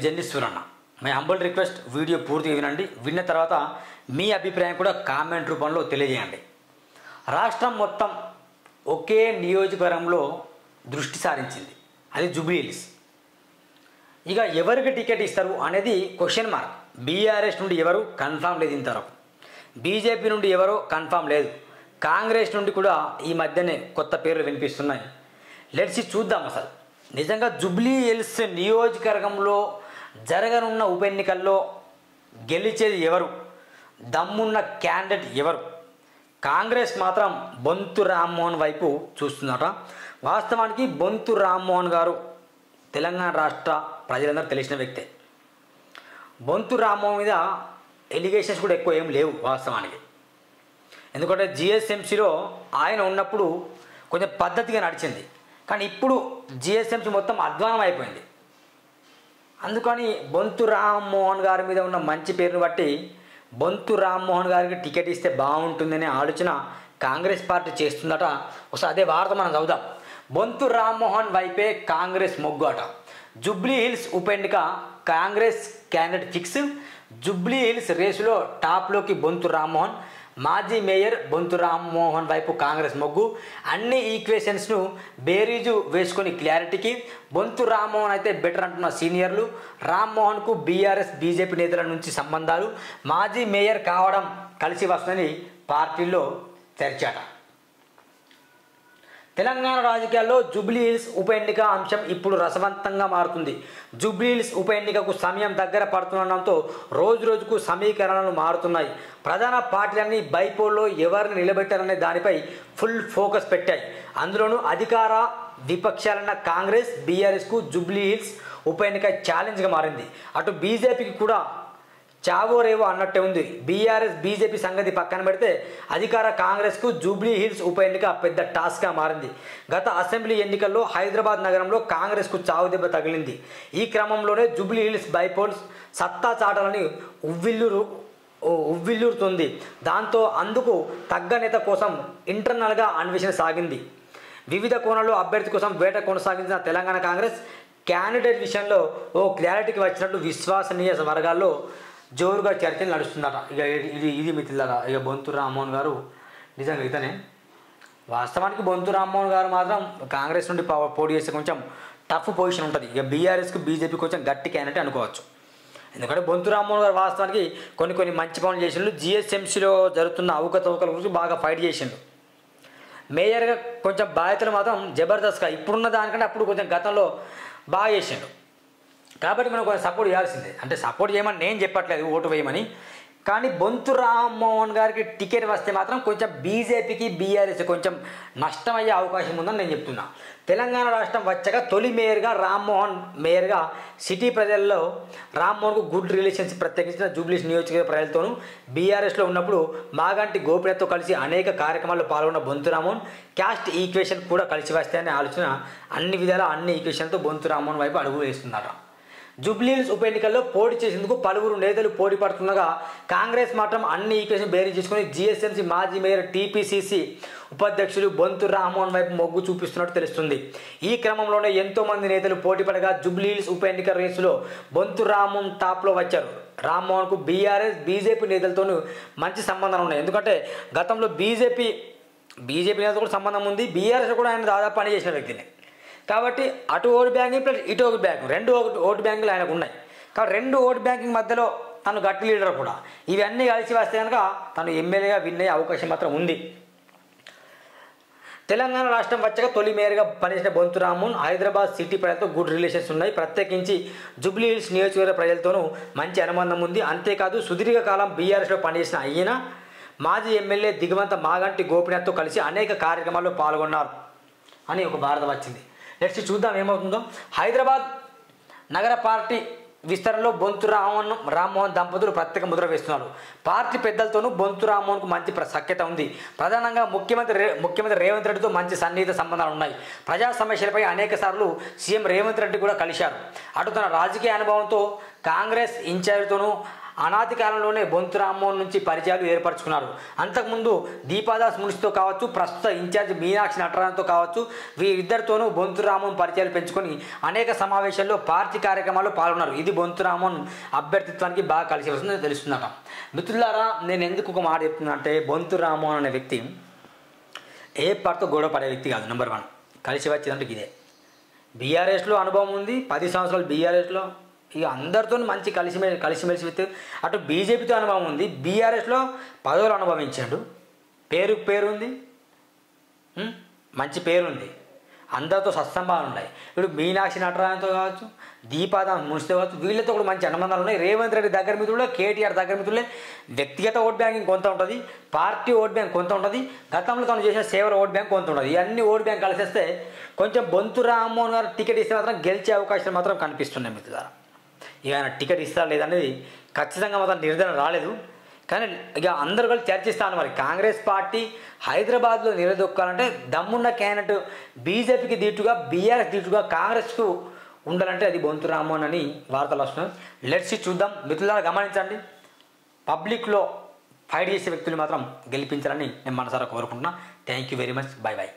Journalist Suranna. My humble request, video పూర్తిగా వినండి. విన్న తర్వాత మీ అభిప్రాయం కూడా కామెంట్ రూపంలో తెలియజేయండి. రాష్ట్రం మొత్తం ఒకే నియోజకవర్గంలో దృష్టి సారించింది, అది జూబ్లీ హిల్స్. ఇక ఎవరికి టికెట్ ఇస్తారు అనేది క్వశ్చన్ మార్క్. బీఆర్ఎస్ నుండి ఎవరు కన్ఫామ్ లేదు, ఇంతవరకు బీజేపీ నుండి ఎవరో కన్ఫామ్ లేదు, కాంగ్రెస్ నుండి కూడా ఈ మధ్యనే కొత్త పేర్లు వినిపిస్తున్నాయి. లెట్స్ చూద్దాం అసలు నిజంగా జూబ్లీ హిల్స్ నియోజకవర్గంలో జరగనున్న ఉప ఎన్నికల్లో గెలిచేది ఎవరు, దమ్మున్న క్యాండిడేట్ ఎవరు. కాంగ్రెస్ మాత్రం బొంతు రామ్మోహన్ వైపు చూస్తుందట. వాస్తవానికి బొంతు రామ్మోహన్ గారు తెలంగాణ రాష్ట్ర ప్రజలందరూ తెలిసిన వ్యక్తే. బొంతు రామ్మోహన్ మీద ఎలిగేషన్స్ కూడా ఎక్కువ ఏం లేవు వాస్తవానికి. ఎందుకంటే జిఎస్ఎంసీలో ఆయన ఉన్నప్పుడు కొంచెం పద్ధతిగా నడిచింది, కానీ ఇప్పుడు జిఎస్ఎంసీ మొత్తం అధ్వానం అయిపోయింది. అందుకని బొంతు రామ్మోహన్ గారి మీద ఉన్న మంచి పేరును బట్టి బొంతు రామ్మోహన్ గారికి టికెట్ ఇస్తే బాగుంటుందనే ఆలోచన కాంగ్రెస్ పార్టీ చేస్తుందట. ఒకసారి అదే వార్త మనం చదువుదాం. బొంతు రామ్మోహన్ వైపే కాంగ్రెస్ మొగ్గు అట. జూబ్లీ హిల్స్ ఉప ఎన్నిక Congress candidate fix. Jubilee hills రేసులో టాప్లోకి బొంతు రామ్మోహన్. మాజీ మేయర్ బొంతు రామ్మోహన్ వైపు కాంగ్రెస్ మొగ్గు. అన్ని ఈక్వేషన్స్ను బేరీజు వేసుకొని క్లారిటీకి బొంతు రామ్మోహన్ అయితే బెటర్ అంటున్న సీనియర్లు. రామ్మోహన్కు బీఆర్ఎస్ బీజేపీ నేతల నుంచి సంబంధాలు, మాజీ మేయర్ కావడం కలిసి వస్తుందని పార్టీల్లో చర్చట. తెలంగాణ రాజకీయాల్లో జూబ్లీ హిల్స్ ఉప ఎన్నిక అంశం ఇప్పుడు రసవంతంగా మారుతుంది. జూబ్లీ హిల్స్ ఉప ఎన్నికకు సమయం దగ్గర పడుతుండడంతో రోజు రోజుకు సమీకరణలు మారుతున్నాయి. ప్రధాన పార్టీలన్నీ బైపోల్లో ఎవరిని నిలబెట్టారనే దానిపై ఫుల్ ఫోకస్ పెట్టాయి. అందులోనూ అధికార విపక్షాలన్న కాంగ్రెస్ బీఆర్ఎస్కు జూబ్లీ హిల్స్ ఉప ఎన్నిక ఛాలెంజ్గా మారింది. అటు బీజేపీకి కూడా చావో రేవో అన్నట్టే ఉంది. బీఆర్ఎస్ బీజేపీ సంగతి పక్కన పెడితే అధికార కాంగ్రెస్కు జూబ్లీ హిల్స్ ఉప ఎన్నిక పెద్ద టాస్క్గా మారింది. గత అసెంబ్లీ ఎన్నికల్లో హైదరాబాద్ నగరంలో కాంగ్రెస్కు చావు దెబ్బ తగిలింది. ఈ క్రమంలోనే జూబ్లీ హిల్స్ బైపోల్స్ సత్తా చాటాలని ఉవ్విల్లుతుంది. దాంతో అందుకు తగ్గ నేత కోసం ఇంటర్నల్గా అన్వేషణ సాగింది. వివిధ కోణాల్లో అభ్యర్థి కోసం వేట కొనసాగించిన తెలంగాణ కాంగ్రెస్ క్యాండిడేట్ విషయంలో ఓ క్లారిటీకి వచ్చినట్టు విశ్వసనీయ వర్గాల్లో జోరుగా చర్చలు నడుస్తుందట. ఇక ఇది మిత్రులారా, ఇక బొంతు రామ్మోహన్ గారు నిజంగా ఇతనే. వాస్తవానికి బొంతు రామ్మోహన్ గారు మాత్రం కాంగ్రెస్ నుండి పోటీ చేస్తే కొంచెం టఫ్ పొజిషన్ ఉంటుంది. ఇక బీఆర్ఎస్కి బీజేపీ కొంచెం గట్టి క్యాండిడేట్ అనుకోవచ్చు. ఎందుకంటే బొంతు రామ్మోహన్ గారు వాస్తవానికి కొన్ని మంచి పనులు చేసిండు. జిఎస్ఎంసీలో జరుగుతున్న అవకతవకల గురించి బాగా ఫైట్ చేసిండు. మేయర్గా కొంచెం బాధ్యతలు మాత్రం జబర్దస్త్గా ఇప్పుడున్న దానికంటే అప్పుడు కొంచెం గతంలో బాగా చేసిండు. కాబట్టి మనం కొంచెం సపోర్ట్ చేయాల్సిందే. అంటే సపోర్ట్ చేయమని నేను చెప్పట్లేదు, ఓటు వేయమని. కానీ బొంతు రామ్మోహన్ గారికి టికెట్ వస్తే మాత్రం కొంచెం బీజేపీకి బీఆర్ఎస్ కొంచెం నష్టమయ్యే అవకాశం ఉందని నేను చెప్తున్నా. తెలంగాణ రాష్ట్రం వచ్చాక తొలి మేయర్గా రామ్మోహన్ మేయర్గా సిటీ ప్రజల్లో రామ్మోహన్కు గుడ్ రిలేషన్స్ ప్రత్యేకించిన జూబ్లీ నియోజకవర్గ ప్రజలతోనూ బీఆర్ఎస్లో ఉన్నప్పుడు మాగంటి గోపినాథ్తో కలిసి అనేక కార్యక్రమాల్లో పాల్గొన్న బొంతు రామ్మోహన్ క్యాస్ట్ ఈక్వేషన్ కూడా కలిసి వస్తాయనే ఆలోచన అన్ని విధాల అన్ని ఈక్వేషన్తో బొంతు రామ్మోహన్ వైపు అడుగు వేస్తున్నారు. జూబ్లీ హిల్స్ ఉప ఎన్నికల్లో పోటీ చేసేందుకు పలువురు నేతలు పోటీ పడుతుండగా కాంగ్రెస్ మాత్రం అన్ని ఈక్వేషన్ బేరీ చేసుకుని జిఎస్ఎంసీ మాజీ మేయర్ టీపీసీసీ ఉపాధ్యక్షులు బొంతు రామ్మోహన్ వైపు మొగ్గు చూపిస్తున్నట్టు తెలుస్తుంది. ఈ క్రమంలోనే ఎంతో మంది నేతలు పోటీ పడగా జూబ్లీ హిల్స్ ఉప ఎన్నిక రేసులో బొంతు రామ్మోహన్ టాప్లో వచ్చారు. రామ్మోహన్కు బీఆర్ఎస్ బీజేపీ నేతలతోనూ మంచి సంబంధాలు ఉన్నాయి. ఎందుకంటే గతంలో బీజేపీ నేతలతో కూడా సంబంధం ఉంది. బీఆర్ఎస్ కూడా ఆయన దాదాపు పని చేసిన వ్యక్తిని. కాబట్టి అటు ఓటు బ్యాంకింగ్ ప్లస్ ఇటు ఓటు బ్యాంకింగ్ రెండు ఓటు బ్యాంకులు ఆయనకు ఉన్నాయి. కాబట్టి రెండు ఓటు బ్యాంకింగ్ మధ్యలో తను గట్టి లీడర్ కూడా. ఇవన్నీ కలిసి వస్తే కనుక తను ఎమ్మెల్యేగా విన్ అయ్యే అవకాశం మాత్రం ఉంది. తెలంగాణ రాష్ట్రం వచ్చాక తొలి మేయర్గా పనిచేసిన బొంతు రామ్మోహన్ హైదరాబాద్ సిటీ ప్రజలతో గుడ్ రిలేషన్స్ ఉన్నాయి. ప్రత్యేకించి జూబ్లీ హిల్స్ నియోజకవర్గ ప్రజలతోనూ మంచి అనుబంధం ఉంది. అంతేకాదు సుదీర్ఘకాలం బీఆర్ఎస్లో పనిచేసిన ఆయన మాజీ ఎమ్మెల్యే దిగవంత మాగంటి గోపినాథ్తో కలిసి అనేక కార్యక్రమాల్లో పాల్గొన్నారు అని ఒక వార్త వచ్చింది. నెక్స్ట్ చూద్దాం ఏమవుతుందో. హైదరాబాద్ నగర పార్టీ విస్తరణలో బొంతు రామ్మోహన్ దంపతులు ప్రత్యేక ముద్ర వేస్తున్నారు. పార్టీ పెద్దలతోనూ బొంతు రామ్మోహన్కు మంచి సఖ్యత ఉంది. ప్రధానంగా ముఖ్యమంత్రి రేవంత్ రెడ్డితో మంచి సన్నిహిత సంబంధాలు ఉన్నాయి. ప్రజా సమస్యలపై అనేక సార్లు సీఎం రేవంత్ రెడ్డి కూడా కలిశారు. అటు తన రాజకీయ అనుభవంతో కాంగ్రెస్ ఇన్ఛార్జితోనూ అనాది కాలంలోనే బొంతు రామ్మోహన్ నుంచి పరిచయాలు ఏర్పరచుకున్నారు. అంతకుముందు దీపాదాస్ మున్సితో కావచ్చు, ప్రస్తుత ఇన్ఛార్జ్ మీనాక్షి నటరాజన్తో కావచ్చు, వీరిద్దరితోనూ బొంతు రామ్మోహన్ పరిచయాలు పెంచుకొని అనేక సమావేశాల్లో పార్టీ కార్యక్రమాల్లో పాల్గొన్నారు. ఇది బొంతు రామ్మోహన్ అభ్యర్థిత్వానికి బాగా కలిసి వస్తుందని తెలుస్తున్నాక. మిత్రులారా, నేను ఎందుకు ఒక మాట చెప్తున్నా అంటే, బొంతు రామ్మోహన్ అనే వ్యక్తి ఏ పార్టీతో గొడవ పడే వ్యక్తి కాదు. నెంబర్ 1 కలిసి వచ్చేదంటే ఇదే. బీఆర్ఎస్లో అనుభవం ఉంది, 10 సంవత్సరాలు బీఆర్ఎస్లో ఇక అందరితో మంచి కలిసిమెలిసి వ్యక్తి. అటు బీజేపీతో అనుభవం ఉంది, బీఆర్ఎస్లో పదవులు అనుభవించాడు, పేరుంది, మంచి పేరుంది, అందరితో సత్సంబాలు ఉన్నాయి. ఇప్పుడు మీనాక్షి నటరాజన్తో కావచ్చు, దీపాదాస్ మున్సితో కావచ్చు, వీళ్ళతో కూడా మంచి అనుబంధాలు ఉన్నాయి. రేవంత్ రెడ్డి దగ్గర మిత్రులే, కేటీఆర్ దగ్గర మిత్రులే. వ్యక్తిగత ఓట్ బ్యాంకింగ్ కొంత ఉంటుంది, పార్టీ ఓట్ బ్యాంక్ కొంత ఉంటుంది, గతంలో తను చేసిన సేవల ఓట్ బ్యాంక్ కొంత ఉంటుంది. ఇవన్నీ ఓట్ బ్యాంక్ కలిసేస్తే కొంచెం బొంతు రామ్మోహన్ గారు టికెట్ ఇస్తే మాత్రం గెలిచే అవకాశాలు మాత్రం కనిపిస్తున్నాయి మిత్రులారా. ఇక ఆయన టికెట్ ఇస్తారా లేదనేది ఖచ్చితంగా మాత్రం నిర్ధారణ రాలేదు. కానీ ఇక అందరూ కలిసి చర్చిస్తాను. మరి కాంగ్రెస్ పార్టీ హైదరాబాద్లో నిలదొక్కాలంటే దమ్మున్న క్యాండిడేట్ బీజేపీకి దీటుగా, బీఆర్ఎస్ దీటుగా కాంగ్రెస్కు ఉండాలంటే అది బొంతు రామ్మోహన్ అని వార్తలు వస్తున్నాయి. లెట్స్ చూద్దాం. మిత్రులారా గమనించండి, పబ్లిక్లో ఫైట్ చేసే వ్యక్తులు మాత్రం గెలిపించాలని నేను మనసారా కోరుకుంటున్నా. Thank you very much. By by.